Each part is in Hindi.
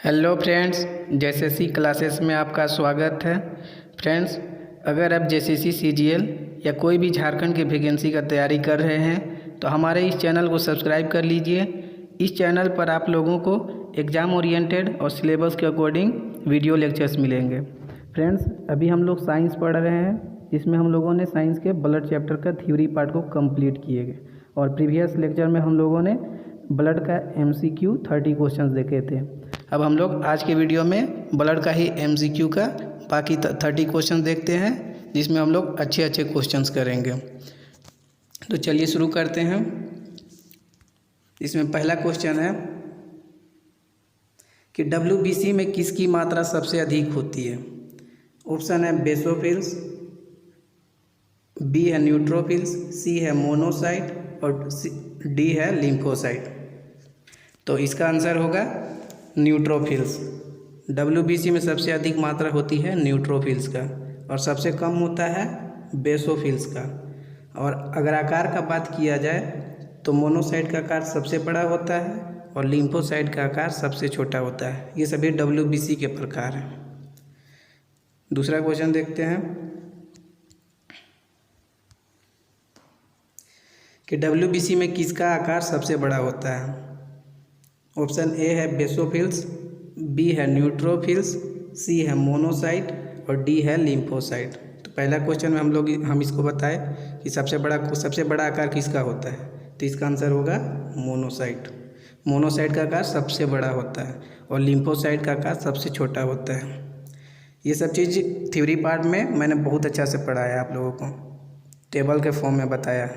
हेलो फ्रेंड्स, जेएसएससी क्लासेस में आपका स्वागत है। फ्रेंड्स, अगर आप जेएसएससी सीजीएल या कोई भी झारखंड की वैकेंसी का तैयारी कर रहे हैं तो हमारे इस चैनल को सब्सक्राइब कर लीजिए। इस चैनल पर आप लोगों को एग्ज़ाम ओरिएंटेड और सिलेबस के अकॉर्डिंग वीडियो लेक्चर्स मिलेंगे। फ्रेंड्स, अभी हम लोग साइंस पढ़ रहे हैं, जिसमें हम लोगों ने साइंस के ब्लड चैप्टर का थ्योरी पार्ट को कंप्लीट किए गए और प्रीवियस लेक्चर में हम लोगों ने ब्लड का MCQ 30 क्वेश्चंस देखे थे। अब हम लोग आज के वीडियो में ब्लड का ही MCQ का बाकी 30 क्वेश्चन देखते हैं, जिसमें हम लोग अच्छे अच्छे क्वेश्चंस करेंगे। तो चलिए शुरू करते हैं। इसमें पहला क्वेश्चन है कि WBC में किसकी मात्रा सबसे अधिक होती है। ऑप्शन है बेसोफिल्स, बी है न्यूट्रोफिल्स, सी है मोनोसाइट और डी है लिम्फोसाइट। तो इसका आंसर होगा न्यूट्रोफिल्स। WBC में सबसे अधिक मात्रा होती है न्यूट्रोफिल्स का और सबसे कम होता है बेसोफिल्स का। और अगर आकार का बात किया जाए तो मोनोसाइट का आकार सबसे बड़ा होता है और लिम्फोसाइट का आकार सबसे छोटा होता है। ये सभी WBC के प्रकार हैं। दूसरा क्वेश्चन देखते हैं कि WBC में किसका आकार सबसे बड़ा होता है। ऑप्शन ए है बेसोफिल्स, बी है न्यूट्रोफिल्स, सी है मोनोसाइट और डी है लिम्फोसाइट। तो पहला क्वेश्चन में हम इसको बताएं कि सबसे बड़ा आकार किसका होता है, तो इसका आंसर होगा मोनोसाइट। मोनोसाइट का आकार सबसे बड़ा होता है और लिम्फोसाइट का आकार सबसे छोटा होता है। ये सब चीज़ थ्योरी पार्ट में मैंने बहुत अच्छा से पढ़ाया, आप लोगों को टेबल के फॉर्म में बताया।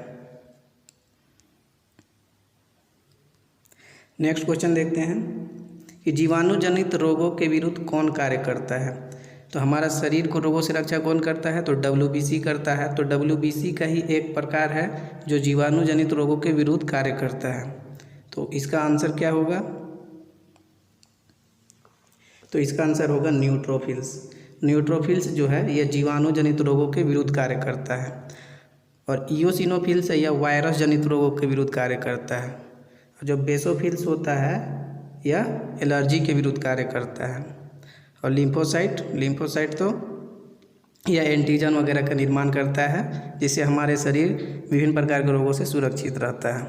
नेक्स्ट क्वेश्चन देखते हैं कि जीवाणु जनित रोगों के विरुद्ध कौन कार्य करता है। तो हमारा शरीर को रोगों से रक्षा कौन करता है, तो WBC करता है। तो WBC का ही एक प्रकार है जो जीवाणु जनित रोगों के विरुद्ध कार्य करता है। तो इसका आंसर क्या होगा, तो इसका आंसर होगा न्यूट्रोफिल्स। न्यूट्रोफिल्स जो है यह जीवाणु जनित रोगों के विरुद्ध कार्य करता है और इयोसिनोफिल्स या वायरस जनित रोगों के विरुद्ध कार्य करता है। जो बेसोफिल्स होता है यह एलर्जी के विरुद्ध कार्य करता है। और लिम्फोसाइट तो यह एंटीजन वगैरह का निर्माण करता है, जिससे हमारे शरीर विभिन्न प्रकार के रोगों से सुरक्षित रहता है।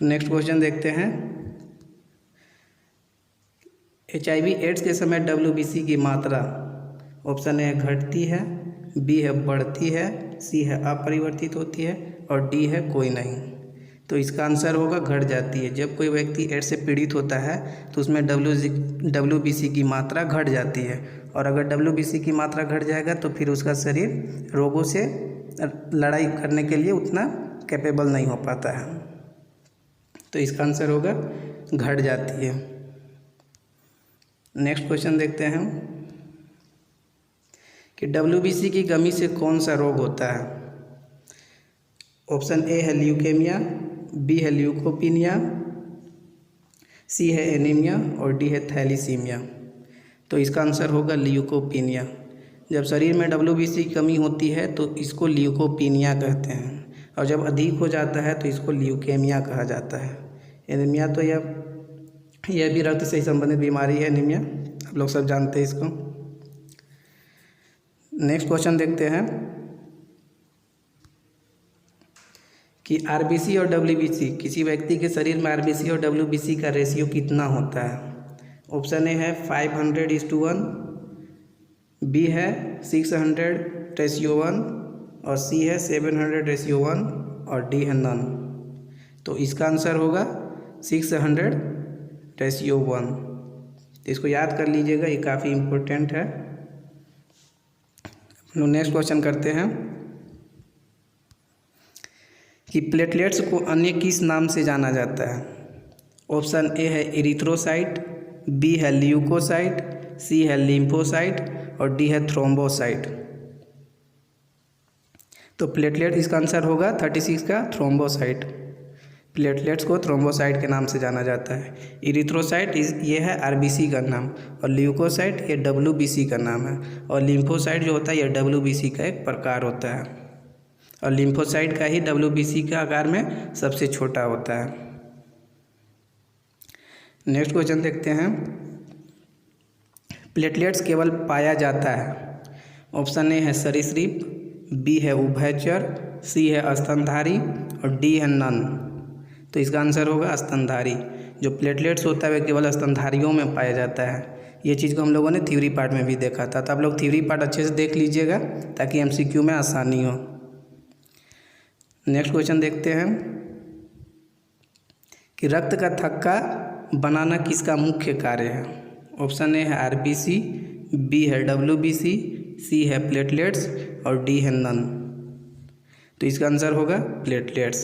नेक्स्ट क्वेश्चन देखते हैं। HIV एड्स के समय WBC की मात्रा ऑप्शन ए घटती है, बी है बढ़ती है, सी है अपरिवर्तित होती है और डी है कोई नहीं। तो इसका आंसर होगा घट जाती है। जब कोई व्यक्ति एड्स से पीड़ित होता है तो उसमें WBC की मात्रा घट जाती है और अगर WBC की मात्रा घट जाएगा तो फिर उसका शरीर रोगों से लड़ाई करने के लिए उतना कैपेबल नहीं हो पाता है। तो इसका आंसर होगा घट जाती है। नेक्स्ट क्वेश्चन देखते हैं कि WBC की कमी से कौन सा रोग होता है। ऑप्शन ए है ल्यूकेमिया, बी है ल्यूकोपिनिया, सी है एनीमिया और डी है थैलीसीमिया। तो इसका आंसर होगा ल्यूकोपिनिया। जब शरीर में WBC की कमी होती है तो इसको ल्यूकोपिनिया कहते हैं और जब अधिक हो जाता है तो इसको ल्यूकेमिया कहा जाता है। एनीमिया तो यह भी रक्त से संबंधित बीमारी है, एनीमिया, आप लोग सब जानते हैं इसको। नेक्स्ट क्वेश्चन देखते हैं कि RBC और WBC, किसी व्यक्ति के शरीर में RBC और WBC का रेशियो कितना होता है। ऑप्शन ए है 500:1, बी है 600:1 और सी है 700:1 और डी है नन। तो इसका आंसर होगा 600:1। तो इसको याद कर लीजिएगा, ये काफ़ी इम्पोर्टेंट है। नेक्स्ट क्वेश्चन करते हैं कि प्लेटलेट्स को अन्य किस नाम से जाना जाता है। ऑप्शन ए है इरिथ्रोसाइट, बी है ल्यूकोसाइट, सी है लिम्फोसाइट और डी है थ्रोम्बोसाइट। तो प्लेटलेट इसका आंसर होगा 36 का थ्रोम्बोसाइट। प्लेटलेट्स को थ्रोम्बोसाइट के नाम से जाना जाता है। इरिथ्रोसाइट ये है RBC का नाम और ल्यूकोसाइट ये WBC का नाम है और लिम्फोसाइट जो होता है यह WBC का एक प्रकार होता है और लिम्फोसाइट का ही WBC के आकार में सबसे छोटा होता है। नेक्स्ट क्वेश्चन देखते हैं। प्लेटलेट्स केवल पाया जाता है। ऑप्शन ए है सरीसृप, बी है उभयचर, सी है स्तनधारी और डी है नन। तो इसका आंसर होगा स्तनधारी। जो प्लेटलेट्स होता है वह केवल स्तनधारियों में पाया जाता है। ये चीज़ को हम लोगों ने थ्योरी पार्ट में भी देखा था, तो आप लोग थ्योरी पार्ट अच्छे से देख लीजिएगा ताकि एमसीक्यू में आसानी हो। नेक्स्ट क्वेश्चन देखते हैं कि रक्त का थक्का बनाना किसका मुख्य कार्य है। ऑप्शन ए है आरबीसी, बी है डब्ल्यूबीसी, सी है प्लेटलेट्स और डी है नन। तो इसका आंसर होगा प्लेटलेट्स।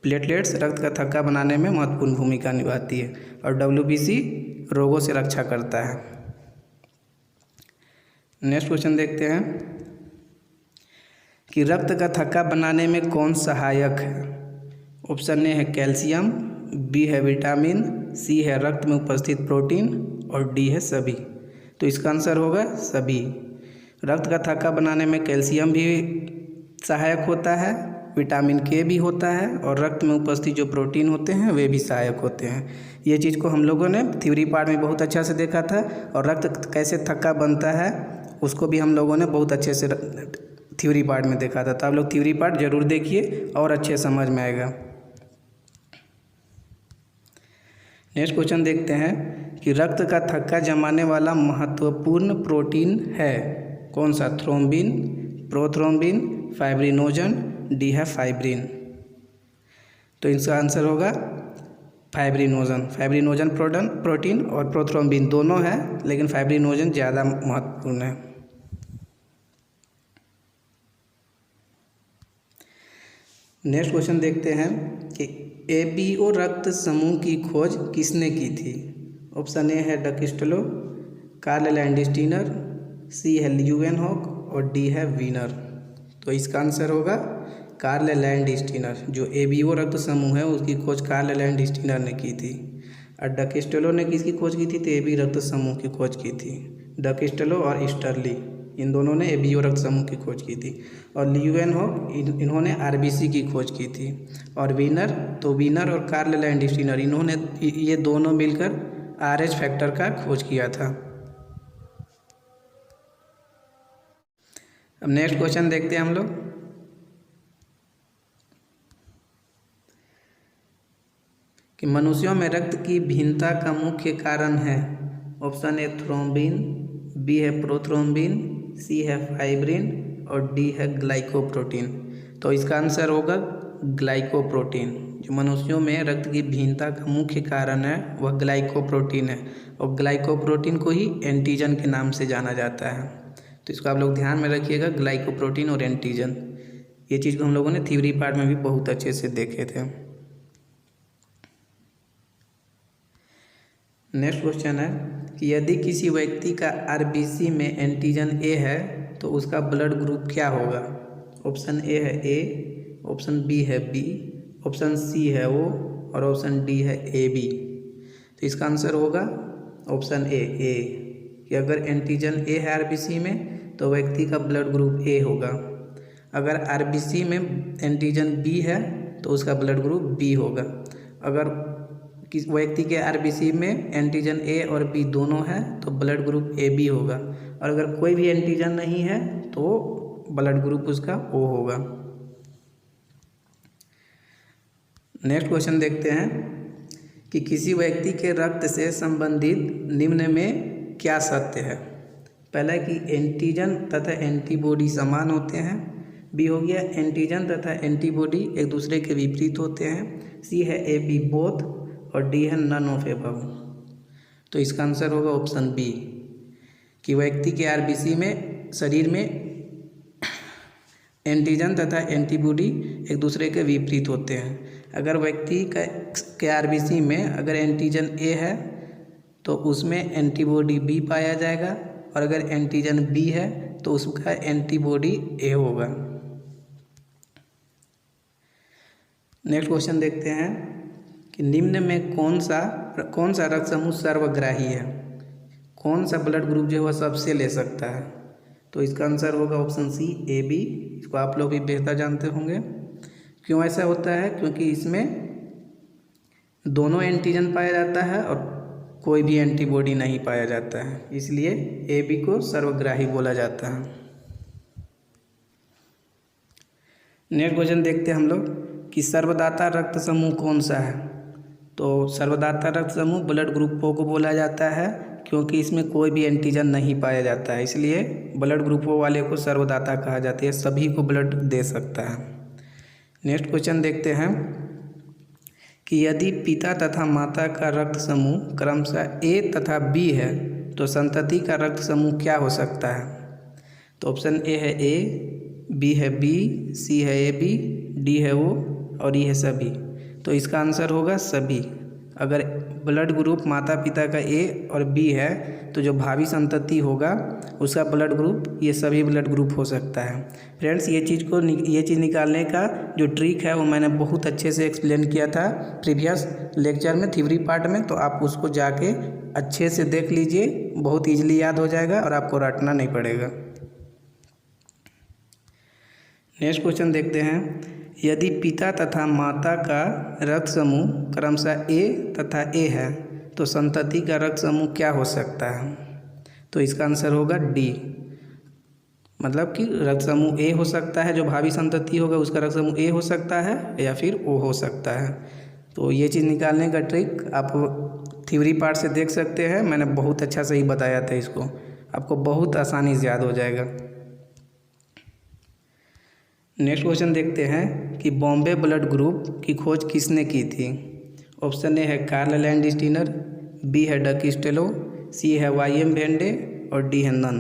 प्लेटलेट्स रक्त का थक्का बनाने में महत्वपूर्ण भूमिका निभाती है और डब्ल्यूबीसी रोगों से रक्षा करता है। नेक्स्ट क्वेश्चन देखते हैं कि रक्त का थक्का बनाने में कौन सहायक है। ऑप्शन ए है कैल्शियम, बी है विटामिन, सी है रक्त में उपस्थित प्रोटीन और डी है सभी। तो इसका आंसर होगा सभी। रक्त का थक्का बनाने में कैल्शियम भी सहायक होता है, विटामिन के भी होता है और रक्त में उपस्थित जो प्रोटीन होते हैं वे भी सहायक होते हैं। ये चीज़ को हम लोगों ने थ्योरी पार्ट में बहुत अच्छा से देखा था और रक्त कैसे थक्का बनता है उसको भी हम लोगों ने बहुत अच्छे से थ्योरी पार्ट में देखा था। तो आप लोग थ्योरी पार्ट जरूर देखिए और अच्छे समझ में आएगा। नेक्स्ट क्वेश्चन देखते हैं कि रक्त का थक्का जमाने वाला महत्वपूर्ण प्रोटीन है कौन सा। थ्रोम्बिन, प्रोथ्रोम्बिन, फाइब्रिनोजन, डी है फाइब्रिन। तो इसका आंसर होगा फाइब्रिनोजन। फाइब्रिनोजन प्रोटीन और प्रोथ्रोम्बिन दोनों है, लेकिन फाइब्रिनोजन ज़्यादा महत्वपूर्ण है। नेक्स्ट क्वेश्चन देखते हैं कि एबीओ रक्त समूह की खोज किसने की थी। ऑप्शन ए है डकिस्टलो, कार्ल लैंडस्टीनर, सी है ल्यूवेनहॉक और डी है वीनर। तो इसका आंसर होगा कार्ल लैंडस्टीनर। जो एबीओ रक्त समूह है उसकी खोज कार्ल लैंडस्टीनर ने की थी। और डकिस्टलो ने किसकी खोज की थी, तो एबी रक्त समूह की खोज की थी। डकिस्टलो और स्टर्ली इन दोनों ने एबीओ रक्त समूह की खोज की थी। और ल्यूवेनहॉक इन्होंने आरबीसी की खोज की थी। और वीनर, तो वीनर और कार्ल लैंडस्टीनर इन्होंने ये दोनों मिलकर आरएच फैक्टर का खोज किया था। अब नेक्स्ट क्वेश्चन देखते हैं हम लोग कि मनुष्यों में रक्त की भिन्नता का मुख्य कारण है। ऑप्शन ए थ्रोम्बिन, बी है प्रोथ्रोम्बिन, सी है फाइब्रिन और डी है ग्लाइकोप्रोटीन। तो इसका आंसर होगा ग्लाइकोप्रोटीन। जो मनुष्यों में रक्त की भिन्नता का मुख्य कारण है वह ग्लाइकोप्रोटीन है और ग्लाइकोप्रोटीन को ही एंटीजन के नाम से जाना जाता है। तो इसको आप लोग ध्यान में रखिएगा, ग्लाइकोप्रोटीन और एंटीजन। ये चीज़ को हम लोगों ने थ्योरी पार्ट में भी बहुत अच्छे से देखे थे। नेक्स्ट क्वेश्चन है कि यदि किसी व्यक्ति का आरबीसी में एंटीजन ए है तो उसका ब्लड ग्रुप क्या होगा। ऑप्शन ए है ए, ऑप्शन बी है बी, ऑप्शन सी है ओ और ऑप्शन डी है ए बी। तो इसका आंसर होगा ऑप्शन ए कि अगर एंटीजन ए है आरबीसी में तो व्यक्ति का ब्लड ग्रुप ए होगा। अगर आरबीसी में एंटीजन बी है तो उसका ब्लड ग्रुप बी होगा। अगर किस व्यक्ति के आरबीसी में एंटीजन ए और बी दोनों है तो ब्लड ग्रुप ए बी होगा। और अगर कोई भी एंटीजन नहीं है तो ब्लड ग्रुप उसका ओ होगा। नेक्स्ट क्वेश्चन देखते हैं कि किसी व्यक्ति के रक्त से संबंधित निम्न में क्या सत्य है। पहला कि एंटीजन तथा एंटीबॉडी समान होते हैं। बी हो गया एंटीजन तथा एंटीबॉडी एक दूसरे के विपरीत होते हैं। सी है ए बी बोथ और डी है नन ऑफ एबव। तो इसका आंसर होगा ऑप्शन बी कि व्यक्ति के आरबीसी में शरीर में एंटीजन तथा एंटीबॉडी एक दूसरे के विपरीत होते हैं। अगर व्यक्ति के आरबीसी में अगर एंटीजन ए है तो उसमें एंटीबॉडी बी पाया जाएगा और अगर एंटीजन बी है तो उसका एंटीबॉडी ए होगा। नेक्स्ट क्वेश्चन देखते हैं कि निम्न में कौन सा रक्त समूह सर्वग्राही है। कौन सा ब्लड ग्रुप जो है वह सबसे ले सकता है। तो इसका आंसर होगा ऑप्शन सी ए बी। इसको आप लोग भी बेहतर जानते होंगे। क्यों ऐसा होता है, क्योंकि इसमें दोनों एंटीजन पाया जाता है और कोई भी एंटीबॉडी नहीं पाया जाता है, इसलिए AB को सर्वग्राही बोला जाता है। नेक्स्ट क्वेश्चन देखते हैं हम लोग कि सर्वदाता रक्त समूह कौन सा है। तो सर्वदाता रक्त समूह ब्लड ग्रुप O को बोला जाता है, क्योंकि इसमें कोई भी एंटीजन नहीं पाया जाता है, इसलिए ब्लड ग्रुप O वाले को सर्वदाता कहा जाता है, सभी को ब्लड दे सकता है। नेक्स्ट क्वेश्चन देखते हैं कि यदि पिता तथा माता का रक्त समूह क्रमशः A तथा B है तो संतति का रक्त समूह क्या हो सकता है। तो ऑप्शन A है A, B है B, C है AB, D है O और E है सभी। तो इसका आंसर होगा सभी। अगर ब्लड ग्रुप माता पिता का A और B है तो जो भावी संतति होगा उसका ब्लड ग्रुप ये सभी ब्लड ग्रुप हो सकता है। फ्रेंड्स, ये चीज़ निकालने का जो ट्रिक है वो मैंने बहुत अच्छे से एक्सप्लेन किया था प्रीवियस लेक्चर में, थ्योरी पार्ट में, तो आप उसको जाके अच्छे से देख लीजिए, बहुत ईजिली याद हो जाएगा और आपको रटना नहीं पड़ेगा। नेक्स्ट क्वेश्चन देखते हैं, यदि पिता तथा माता का रक्त समूह क्रमशः A तथा A है तो संतति का रक्त समूह क्या हो सकता है। तो इसका आंसर होगा D, मतलब कि रक्त समूह A हो सकता है, जो भावी संतति होगा उसका रक्त समूह A हो सकता है या फिर O हो सकता है। तो ये चीज़ निकालने का ट्रिक आप थ्योरी पार्ट से देख सकते हैं, मैंने बहुत अच्छा से ही बताया था इसको, आपको बहुत आसानी से याद हो जाएगा। नेक्स्ट क्वेश्चन देखते हैं कि बॉम्बे ब्लड ग्रुप की खोज किसने की थी। ऑप्शन A है कार्ल लैंडस्टीनर, B है डक स्टेलो, C है YM भेंडे और D है नन।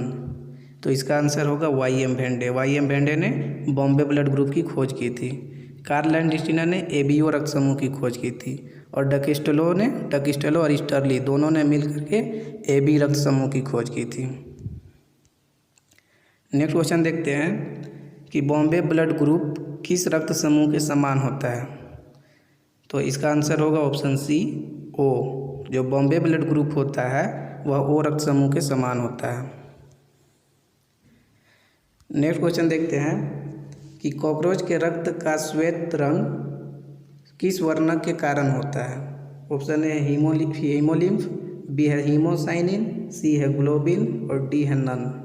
तो इसका आंसर होगा YM भेंडे। YM भेंडे ने बॉम्बे ब्लड ग्रुप की खोज की थी। कार्ल लैंडस्टीनर ने ABO रक्त समूह की खोज की थी और डक स्टेलो और स्टर्ली दोनों ने मिल करके AB रक्त समूह की खोज की थी। नेक्स्ट क्वेश्चन देखते हैं कि बॉम्बे ब्लड ग्रुप किस रक्त समूह के समान होता है। तो इसका आंसर होगा ऑप्शन C O। जो बॉम्बे ब्लड ग्रुप होता है वह O रक्त समूह के समान होता है। नेक्स्ट क्वेश्चन देखते हैं कि कॉकरोच के रक्त का श्वेत रंग किस वर्णक के कारण होता है। ऑप्शन A है हीमोलिम्फ, B है हीमोसाइनिन, C है ग्लोबिन और D है नन।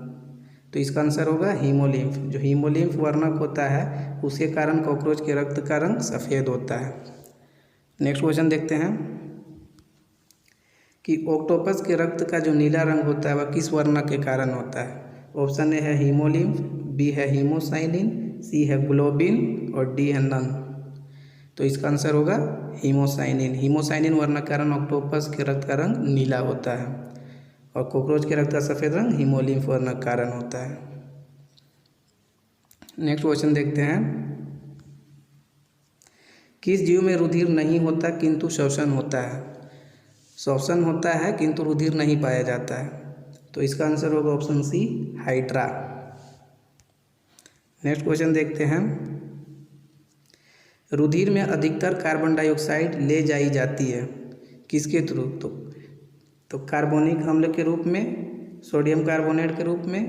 तो इसका आंसर होगा हीमोलिम्फ। जो हीमोलिम्फ वर्णक होता है उसके कारण कॉकरोच के रक्त का रंग सफ़ेद होता है। नेक्स्ट क्वेश्चन देखते हैं कि ऑक्टोपस के रक्त का जो नीला रंग होता है वह किस वर्णक के कारण होता है। ऑप्शन A है हीमोलिम्फ, B है हीमोसाइनिन, C है ग्लोबिन और D है नन। तो इसका आंसर होगा हीमोसाइनिन। हीमोसाइनिन वर्णक के कारण ऑक्टोपस के रक्त का रंग नीला होता है और कॉकरोच के रक्त का सफ़ेद रंग हीमोलिम्फ वर्णक कारण होता है। नेक्स्ट क्वेश्चन देखते हैं, किस जीव में रुधिर नहीं होता किंतु श्वसन होता है। श्वसन होता है किंतु रुधिर नहीं पाया जाता है। तो इसका आंसर होगा option C hydra. Next question देखते हैं, रुधिर में अधिकतर कार्बन डाइऑक्साइड ले जाई जाती है किसके थ्रू। तो कार्बोनिक अम्ल के रूप में, सोडियम कार्बोनेट के रूप में,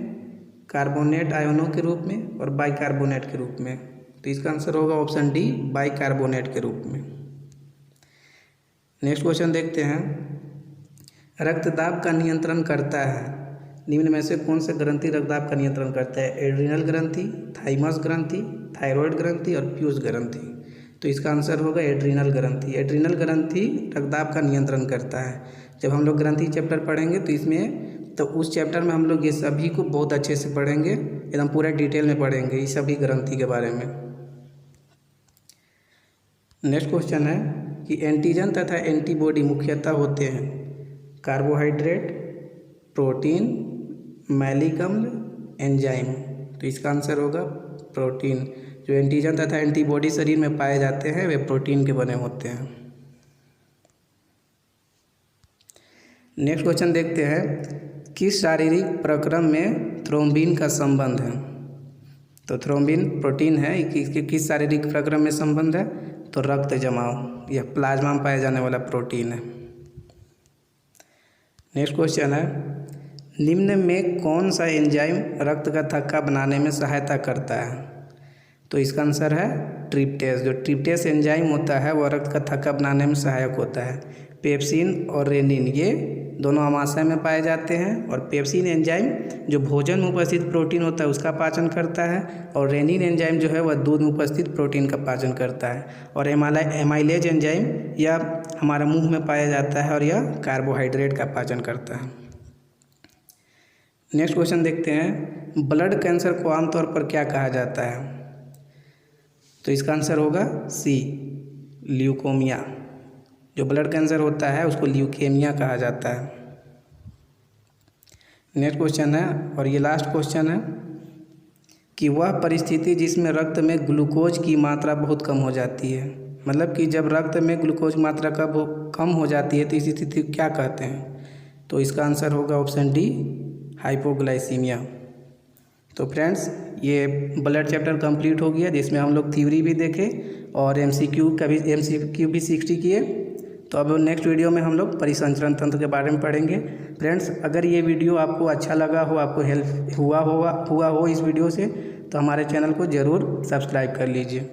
कार्बोनेट आयनों के रूप में और बाइकार्बोनेट के रूप में। तो इसका आंसर होगा ऑप्शन D बाइकार्बोनेट के रूप में। नेक्स्ट क्वेश्चन देखते हैं, रक्तदाब का नियंत्रण करता है निम्न में से कौन से ग्रंथि रक्तदाब का नियंत्रण करता है। एड्रिनल ग्रंथि, थाइमस ग्रंथि, थायराइड ग्रंथि और प्यूस ग्रंथि। तो इसका आंसर होगा एड्रिनल ग्रंथि। एड्रिनल ग्रंथि रक्तदाब का नियंत्रण करता है। जब हम लोग ग्रंथि चैप्टर पढ़ेंगे तो उस चैप्टर में हम लोग ये सभी को बहुत अच्छे से पढ़ेंगे, एकदम पूरा डिटेल में पढ़ेंगे इस सभी ग्रंथि के बारे में। नेक्स्ट क्वेश्चन है कि एंटीजन तथा एंटीबॉडी मुख्यतः होते हैं कार्बोहाइड्रेट, प्रोटीन, मैलिक अम्ल, एंजाइम। तो इसका आंसर होगा प्रोटीन। जो एंटीजन तथा एंटीबॉडी शरीर में पाए जाते हैं वे प्रोटीन के बने होते हैं। नेक्स्ट क्वेश्चन देखते हैं, किस शारीरिक प्रक्रम में थ्रोम्बिन का संबंध है। तो थ्रोम्बिन प्रोटीन है, किस शारीरिक प्रक्रम में संबंध है। तो रक्त जमाव, यह प्लाज्मा में पाया जाने वाला प्रोटीन है। नेक्स्ट क्वेश्चन है, निम्न में कौन सा एंजाइम रक्त का थक्का बनाने में सहायता करता है। तो इसका आंसर है ट्रिप्टेस। जो ट्रिप्टेस एंजाइम होता है वह रक्त का थक्का बनाने में सहायक होता है। पेप्सिन और रेनिन ये दोनों अमाशय में पाए जाते हैं। और पेप्सिन एंजाइम जो भोजन में उपस्थित प्रोटीन होता है उसका पाचन करता है, और रेनिन एंजाइम जो है वह दूध में उपस्थित प्रोटीन का पाचन करता है। और एमाइलेज एंजाइम यह हमारा मुंह में पाया जाता है और यह कार्बोहाइड्रेट का पाचन करता है। नेक्स्ट क्वेश्चन देखते हैं, ब्लड कैंसर को आमतौर पर क्या कहा जाता है? तो इसका आंसर होगा सी, ल्यूकोमिया। जो ब्लड कैंसर होता है उसको ल्यूकेमिया कहा जाता है। नेक्स्ट क्वेश्चन है, और ये लास्ट क्वेश्चन है कि वह परिस्थिति जिसमें रक्त में ग्लूकोज की मात्रा बहुत कम हो जाती है, मतलब कि जब रक्त में ग्लूकोज मात्रा कम हो जाती है तो इस स्थिति को क्या कहते हैं? तो इसका आंसर होगा ऑप्शन डी, हाइपोग्लाइसीमिया। तो फ्रेंड्स, ये ब्लड चैप्टर कंप्लीट हो गया, जिसमें हम लोग थ्योरी भी देखे और एमसीक्यू भी 60 किए। तो अब नेक्स्ट वीडियो में हम लोग परिसंचरण तंत्र के बारे में पढ़ेंगे। फ्रेंड्स, अगर ये वीडियो आपको अच्छा लगा हो, आपको हेल्प हुआ हो इस वीडियो से, तो हमारे चैनल को ज़रूर सब्सक्राइब कर लीजिए।